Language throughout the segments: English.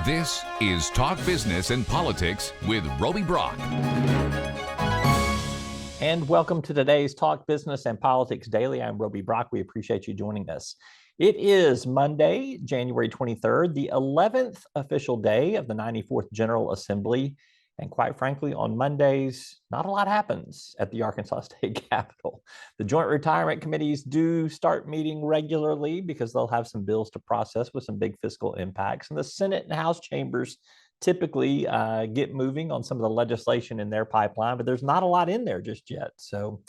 This is Talk Business and Politics with Roby Brock. And welcome to today's Talk Business and Politics Daily. I'm Roby Brock. We appreciate you joining us. It is Monday, January 23rd, the 11th official day of the 94th General Assembly. And quite frankly, on Mondays, not a lot happens at the Arkansas State Capitol. The Joint Retirement Committees do start meeting regularly because they'll have some bills to process with some big fiscal impacts. And the Senate and House chambers typically get moving on some of the legislation in their pipeline, but there's not a lot in there just yet. So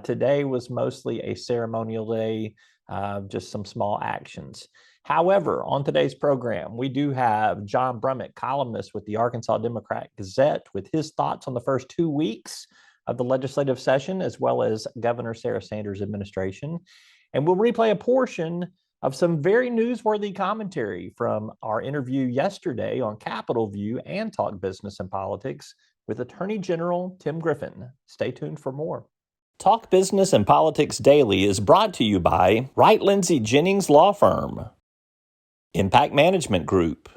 today was mostly a ceremonial day, just some small actions. However, on today's program, we do have John Brummett, columnist with the Arkansas Democrat-Gazette, with his thoughts on the first 2 weeks of the legislative session, as well as Governor Sarah Sanders' administration. And we'll replay a portion of some very newsworthy commentary from our interview yesterday on Capitol View and Talk Business and Politics with Attorney General Tim Griffin. Stay tuned for more. Talk Business and Politics Daily is brought to you by Wright Lindsay Jennings Law Firm, Impact Management Group,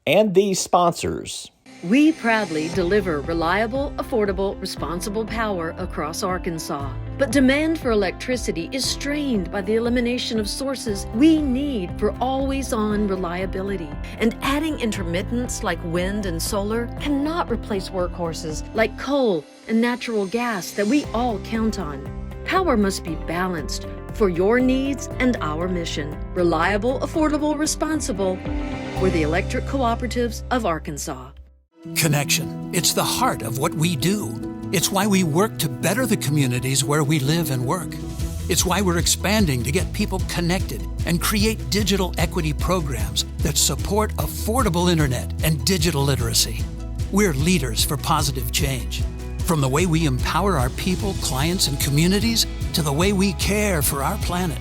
and these sponsors. We proudly deliver reliable, affordable, responsible power across Arkansas. But demand for electricity is strained by the elimination of sources we need for always-on reliability. And adding intermittents like wind and solar cannot replace workhorses like coal and natural gas that we all count on. Power must be balanced for your needs and our mission. Reliable, affordable, responsible. We're the Electric Cooperatives of Arkansas. Connection. It's the heart of what we do. It's why we work to better the communities where we live and work. It's why we're expanding to get people connected and create digital equity programs that support affordable internet and digital literacy. We're leaders for positive change. From the way we empower our people, clients, and communities to the way we care for our planet.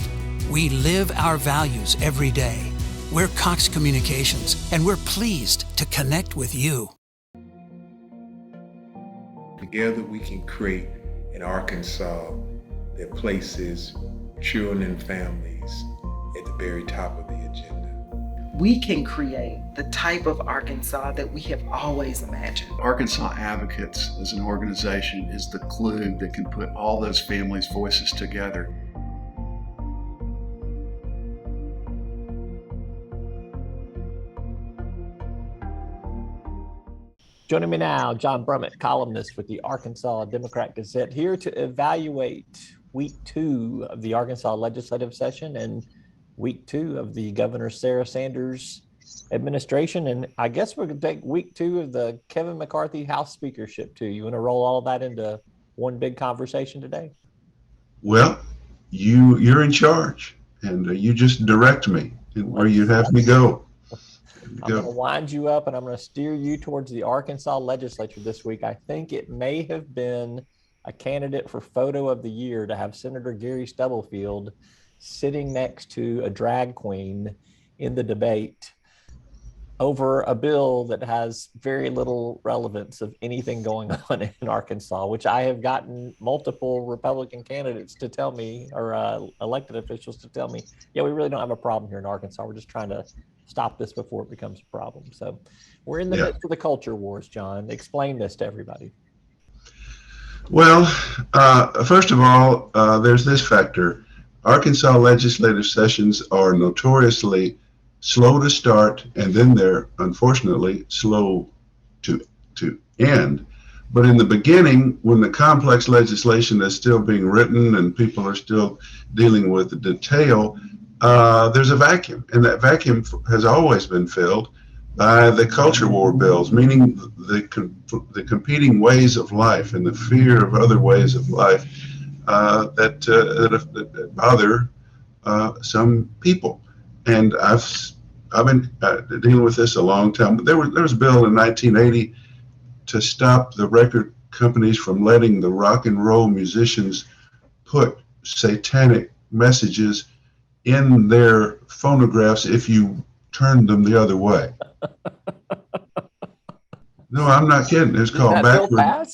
We live our values every day. We're Cox Communications, and we're pleased to connect with you. Together we can create an Arkansas that places children and families at the very top of the agenda. We can create the type of Arkansas that we have always imagined. Arkansas Advocates as an organization is the glue that can put all those families' voices together. Joining me now, John Brummett, columnist with the Arkansas Democrat-Gazette, here to evaluate week 2 of the Arkansas legislative session and week 2 of the Governor Sarah Sanders administration. And I guess we're going to take week 2 of the Kevin McCarthy House speakership too. You want to roll all of that into one big conversation today? Well, you're in charge, and you just direct me where you have me go. I'm going to wind you up and I'm going to steer you towards the Arkansas legislature this week. I think it may have been a candidate for photo of the year to have Senator Gary Stubblefield sitting next to a drag queen in the debate over a bill that has very little relevance of anything going on in Arkansas, which I have gotten multiple Republican candidates to tell me, or elected officials to tell me, yeah, we really don't have a problem here in Arkansas. We're just trying to stop this before it becomes a problem. So we're in the midst of the culture wars, John. Explain this to everybody. Well, first of all, there's this factor. Arkansas legislative sessions are notoriously slow to start, and then they're unfortunately slow to end. But in the beginning, when the complex legislation is still being written and people are still dealing with the detail, there's a vacuum, and that vacuum has always been filled by the culture war bills, meaning the competing ways of life and the fear of other ways of life that bother some people. And I've been dealing with this a long time. But there was a bill in 1980 to stop the record companies from letting the rock and roll musicians put satanic messages in their phonographs if you turned them the other way. No, I'm not kidding. It's called backward.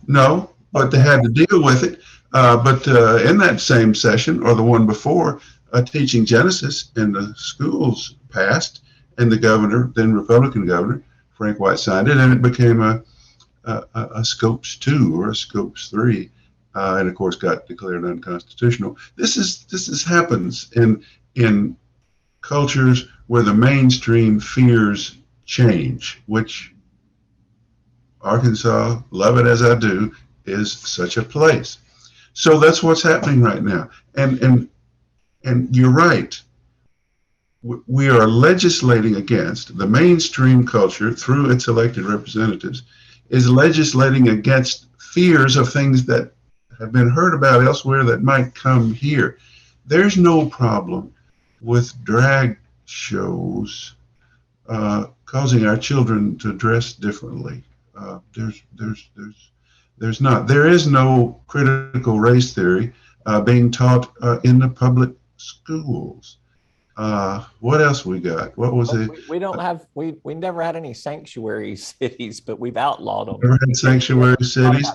No, but they had to deal with it. But in that same session, or the one before, Teaching Genesis in the schools passed, and the governor, then Republican governor, Frank White, signed it, and it became a Scopes 2 or a Scopes 3, and of course got declared unconstitutional. This happens in cultures where the mainstream fears change, which Arkansas, love it as I do, is such a place. So that's what's happening right now. And you're right. We are legislating against the mainstream culture through its elected representatives, is legislating against fears of things that have been heard about elsewhere that might come here. There's no problem with drag shows causing our children to dress differently. There's not. There is no critical race theory being taught in the public schools. What else we got? What was it? We don't have, we never had any sanctuary cities, but we've outlawed them. Never had sanctuary cities.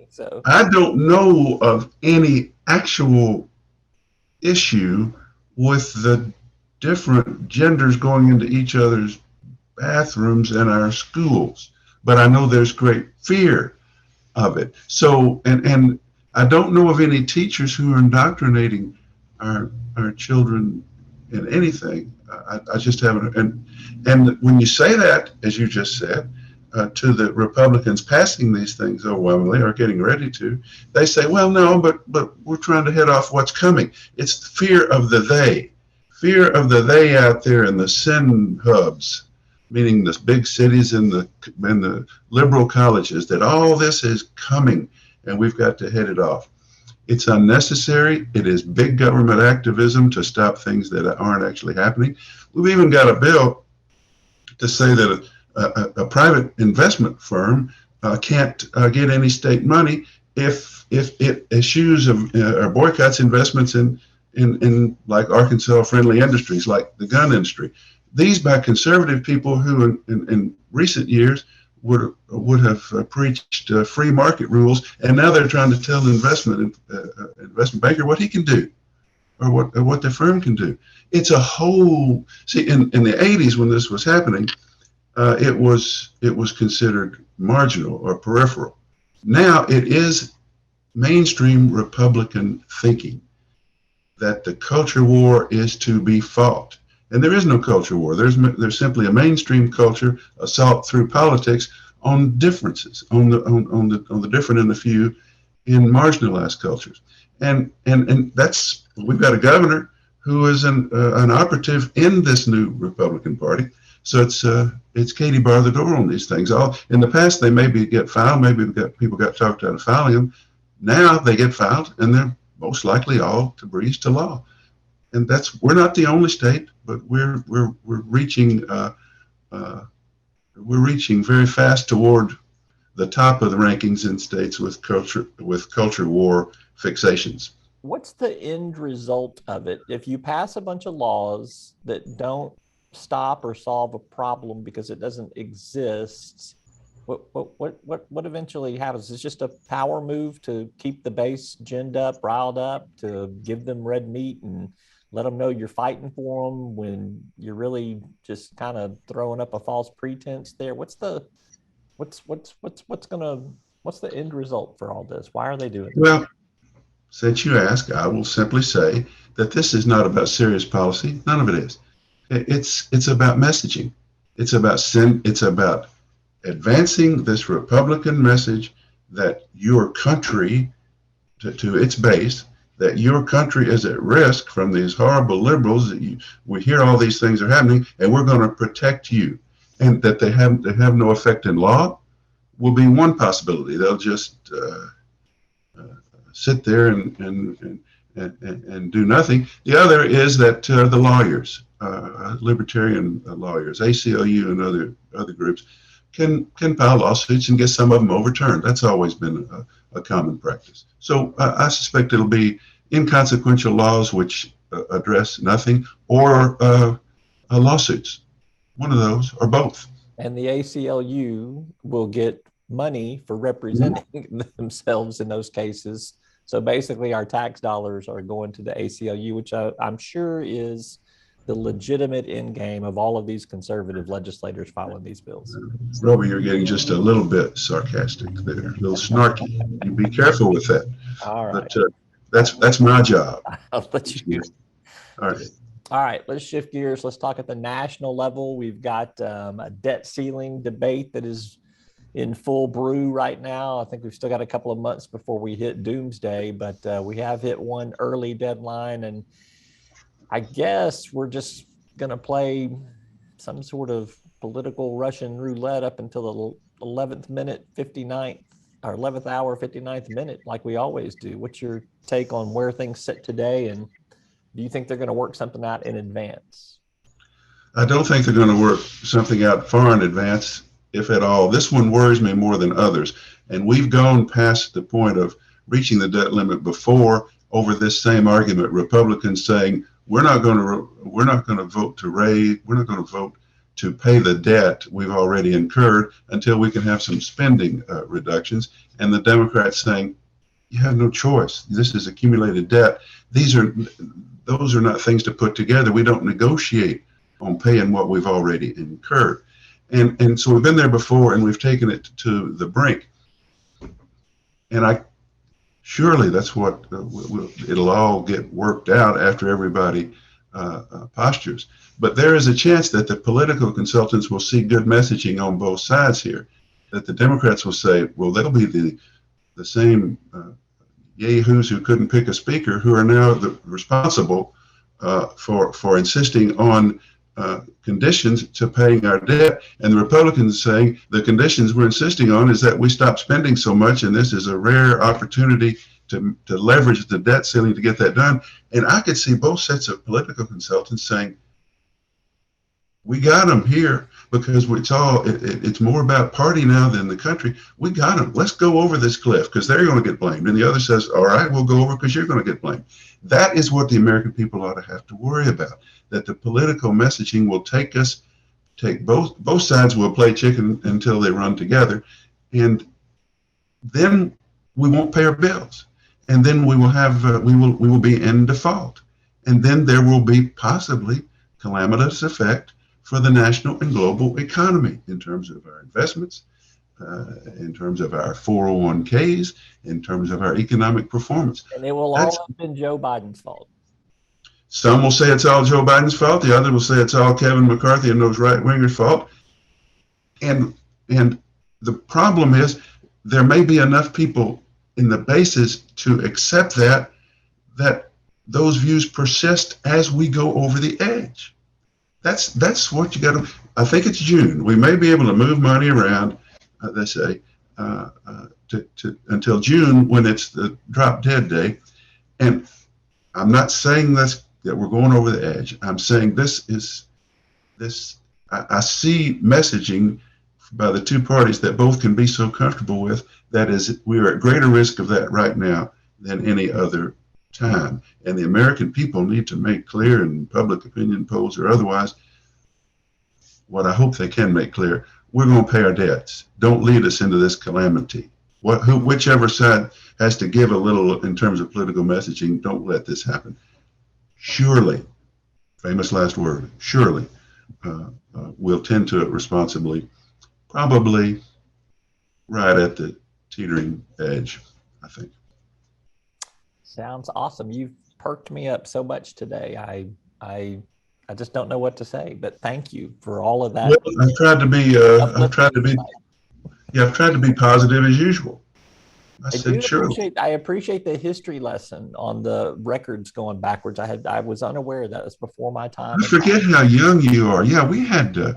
So I don't know of any actual issue with the different genders going into each other's bathrooms in our schools, but I know there's great fear of it. So, and I don't know of any teachers who are indoctrinating our children in anything. I just haven't. And when you say that, as you just said, to the Republicans passing these things overwhelmingly or getting ready to, they say, well, no, but we're trying to head off what's coming. It's the fear of the they out there in the sin hubs, meaning the big cities and the liberal colleges, that all this is coming and we've got to head it off. It's unnecessary. It is big government activism to stop things that aren't actually happening. We've even got a bill to say that a private investment firm can't get any state money if it eschews or boycotts investments in like Arkansas friendly industries like the gun industry. These by conservative people who in recent years would have preached free market rules, and now they're trying to tell the investment banker what he can do or what the firm can do. It's a whole, see, in the 80s when this was happening, it was considered marginal or peripheral. Now it is mainstream Republican thinking that the culture war is to be fought. And there is no culture war. There's simply a mainstream culture assault through politics on differences, on the different and the few in marginalized cultures. And that's, we've got a governor who is an operative in this new Republican Party. So it's Katie bar the door on these things. In the past, they maybe get filed, people got talked out of filing them. Now they get filed, and they're most likely all to breeze to law. And we're not the only state, but we're reaching very fast toward the top of the rankings in states with culture war fixations. What's the end result of it? If you pass a bunch of laws that don't stop or solve a problem because it doesn't exist, what eventually happens? It's just a power move to keep the base ginned up, riled up, to give them red meat and let them know you're fighting for them when you're really just kind of throwing up a false pretense there. What's the end result for all this? Why are they doing this? Well, since you ask, I will simply say that this is not about serious policy. None of it is. It's about messaging. It's about advancing this Republican message that your country, to its base, that your country is at risk from these horrible liberals, that we hear all these things are happening, and we're going to protect you. And that they have no effect in law will be one possibility. They'll just sit there and do nothing. The other is that the lawyers, libertarian lawyers, ACLU and other groups, can file lawsuits and get some of them overturned. That's always been a common practice. So I suspect it'll be inconsequential laws which address nothing, or lawsuits. One of those, or both. And the ACLU will get money for representing themselves in those cases. So basically our tax dollars are going to the ACLU, which I'm sure is the legitimate end game of all of these conservative legislators filing these bills. Roby, you're getting just a little bit sarcastic there, a little snarky. You be careful with that. All right. But that's my job. I'll let you. All right. All right, let's shift gears. Let's talk at the national level. We've got a debt ceiling debate that is in full brew right now. I think we've still got a couple of months before we hit doomsday, but we have hit one early deadline, and I guess we're just going to play some sort of political Russian roulette up until the 11th minute, 59th, or 11th hour, 59th minute, like we always do. What's your take on where things sit today, and do you think they're going to work something out in advance? I don't think they're going to work something out far in advance, if at all. This one worries me more than others, and we've gone past the point of reaching the debt limit before over this same argument. Republicans saying we're not going to vote to pay the debt we've already incurred until we can have some spending reductions, and the Democrats saying you have no choice. This is accumulated debt. Those are not things to put together. We don't negotiate on paying what we've already incurred. And so we've been there before, and we've taken it to the brink. And surely that's what it'll all get worked out after everybody postures. But there is a chance that the political consultants will see good messaging on both sides here, that the Democrats will say, well, they'll be the same yahoos who couldn't pick a speaker who are now responsible for insisting on conditions to paying our debt, and the Republicans saying the conditions we're insisting on is that we stop spending so much, and this is a rare opportunity to leverage the debt ceiling to get that done. And I could see both sets of political consultants saying, we got them here because it's more about party now than the country. We got them. Let's go over this cliff because they're going to get blamed. And the other says, all right, we'll go over because you're going to get blamed. That is what the American people ought to have to worry about, that the political messaging will take both sides will play chicken until they run together. And then we won't pay our bills. And then we will be in default. And then there will be possibly calamitous effect for the national and global economy in terms of our investments, in terms of our 401ks, in terms of our economic performance. And it will all have been Joe Biden's fault. Some will say it's all Joe Biden's fault. The other will say it's all Kevin McCarthy and those right-wingers' fault. And the problem is there may be enough people in the bases to accept that those views persist as we go over the edge. That's what you got to. I think it's June. We may be able to move money around, they say, until June when it's the drop dead day. And I'm not saying that we're going over the edge. I'm saying this. I see messaging by the two parties that both can be so comfortable with. That is, we are at greater risk of that right now than any other time. And the American people need to make clear in public opinion polls or otherwise, what I hope they can make clear, we're going to pay our debts. Don't lead us into this calamity. Whichever side has to give a little in terms of political messaging, don't let this happen. Surely, famous last word, surely we'll tend to it responsibly, probably right at the teetering edge, I think. Sounds awesome. You've perked me up so much today. I just don't know what to say, but thank you for all of that. Well, I've tried to be positive as usual. I appreciate the history lesson on the records going backwards. I was unaware of that. It's before my time. I forget how young you are. Yeah, we had it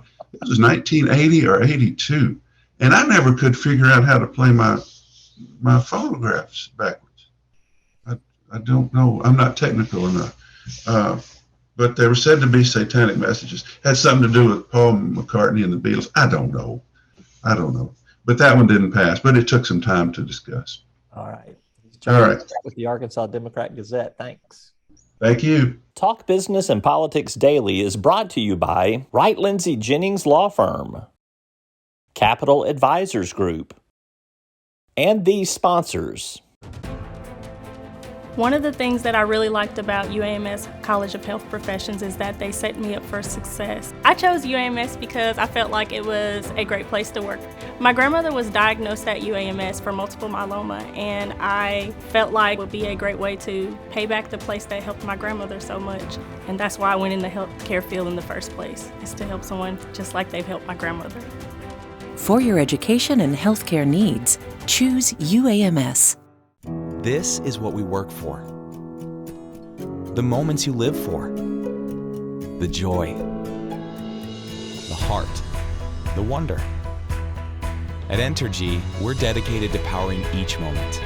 was 1980 or 82, and I never could figure out how to play my phonographs backwards. I don't know. I'm not technical enough. But they were said to be satanic messages. Had something to do with Paul McCartney and the Beatles. I don't know. But that one didn't pass. But it took some time to discuss. All right. All right. With the Arkansas Democrat-Gazette. Thanks. Thank you. Talk Business and Politics Daily is brought to you by Wright Lindsay Jennings Law Firm, Capital Advisors Group, and these sponsors. One of the things that I really liked about UAMS College of Health Professions is that they set me up for success. I chose UAMS because I felt like it was a great place to work. My grandmother was diagnosed at UAMS for multiple myeloma, and I felt like it would be a great way to pay back the place that helped my grandmother so much. And that's why I went in the healthcare field in the first place, is to help someone just like they've helped my grandmother. For your education and healthcare needs, choose UAMS. This is what we work for. The moments you live for. The joy. The heart. The wonder. At Entergy, we're dedicated to powering each moment.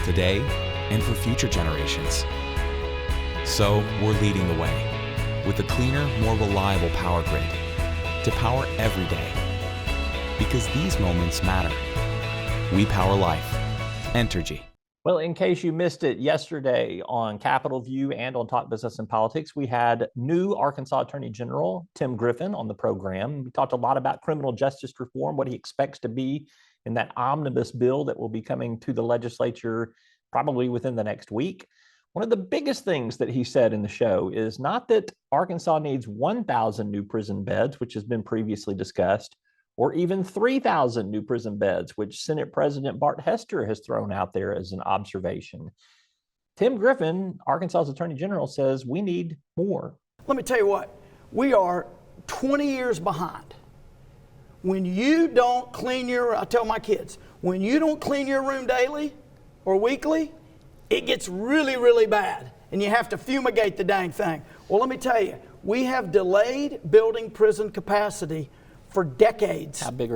Today and for future generations. So we're leading the way with a cleaner, more reliable power grid to power every day. Because these moments matter. We power life. Entergy. Well, in case you missed it yesterday on Capitol View and on Talk Business and Politics, we had new Arkansas Attorney General Tim Griffin on the program. We talked a lot about criminal justice reform, what he expects to be in that omnibus bill that will be coming to the legislature probably within the next week. One of the biggest things that he said in the show is not that Arkansas needs 1,000 new prison beds, which has been previously discussed, or even 3,000 new prison beds, which Senate President Bart Hester has thrown out there as an observation. Tim Griffin, Arkansas's Attorney General, says we need more. Let me tell you what, we are 20 years behind. When you don't clean I tell my kids, when you don't clean your room daily or weekly, it gets really, really bad, and you have to fumigate the dang thing. Well, let me tell you, we have delayed building prison capacity for decades. How big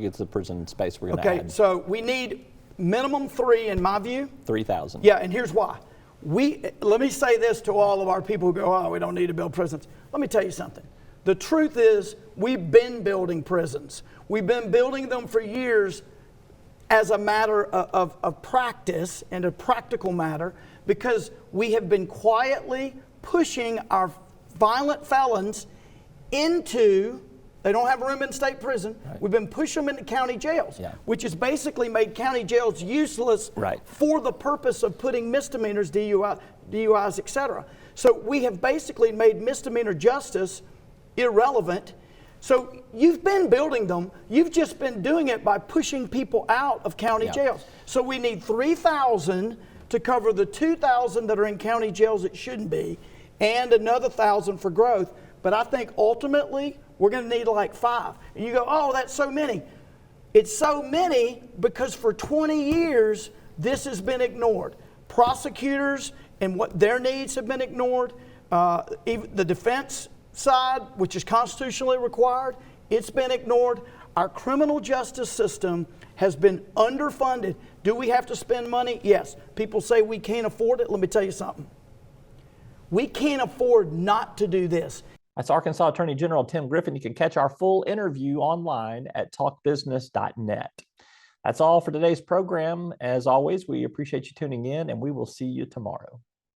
is the prison space we're going to add? Okay, so we need minimum 3 in my view. 3,000. Yeah, and here's why. Let me say this to all of our people who go, oh, we don't need to build prisons. Let me tell you something. The truth is, we've been building prisons. We've been building them for years as a matter of practice and a practical matter, because we have been quietly pushing our violent felons into, they don't have room in state prison. Right. We've been pushing them into county jails, which has basically made county jails useless for the purpose of putting misdemeanors, DUIs, etc. So we have basically made misdemeanor justice irrelevant. So you've been building them. You've just been doing it by pushing people out of county jails. So we need 3,000 to cover the 2,000 that are in county jails that shouldn't be, and another 1,000 for growth. But I think ultimately we're going to need like 5. And you go, oh, that's so many. It's so many because for 20 years this has been ignored. Prosecutors and what their needs have been ignored. Even the defense side, which is constitutionally required, it's been ignored. Our criminal justice system has been underfunded. Do we have to spend money? Yes. People say we can't afford it. Let me tell you something. We can't afford not to do this. That's Arkansas Attorney General Tim Griffin. You can catch our full interview online at talkbusiness.net. That's all for today's program. As always, we appreciate you tuning in, and we will see you tomorrow.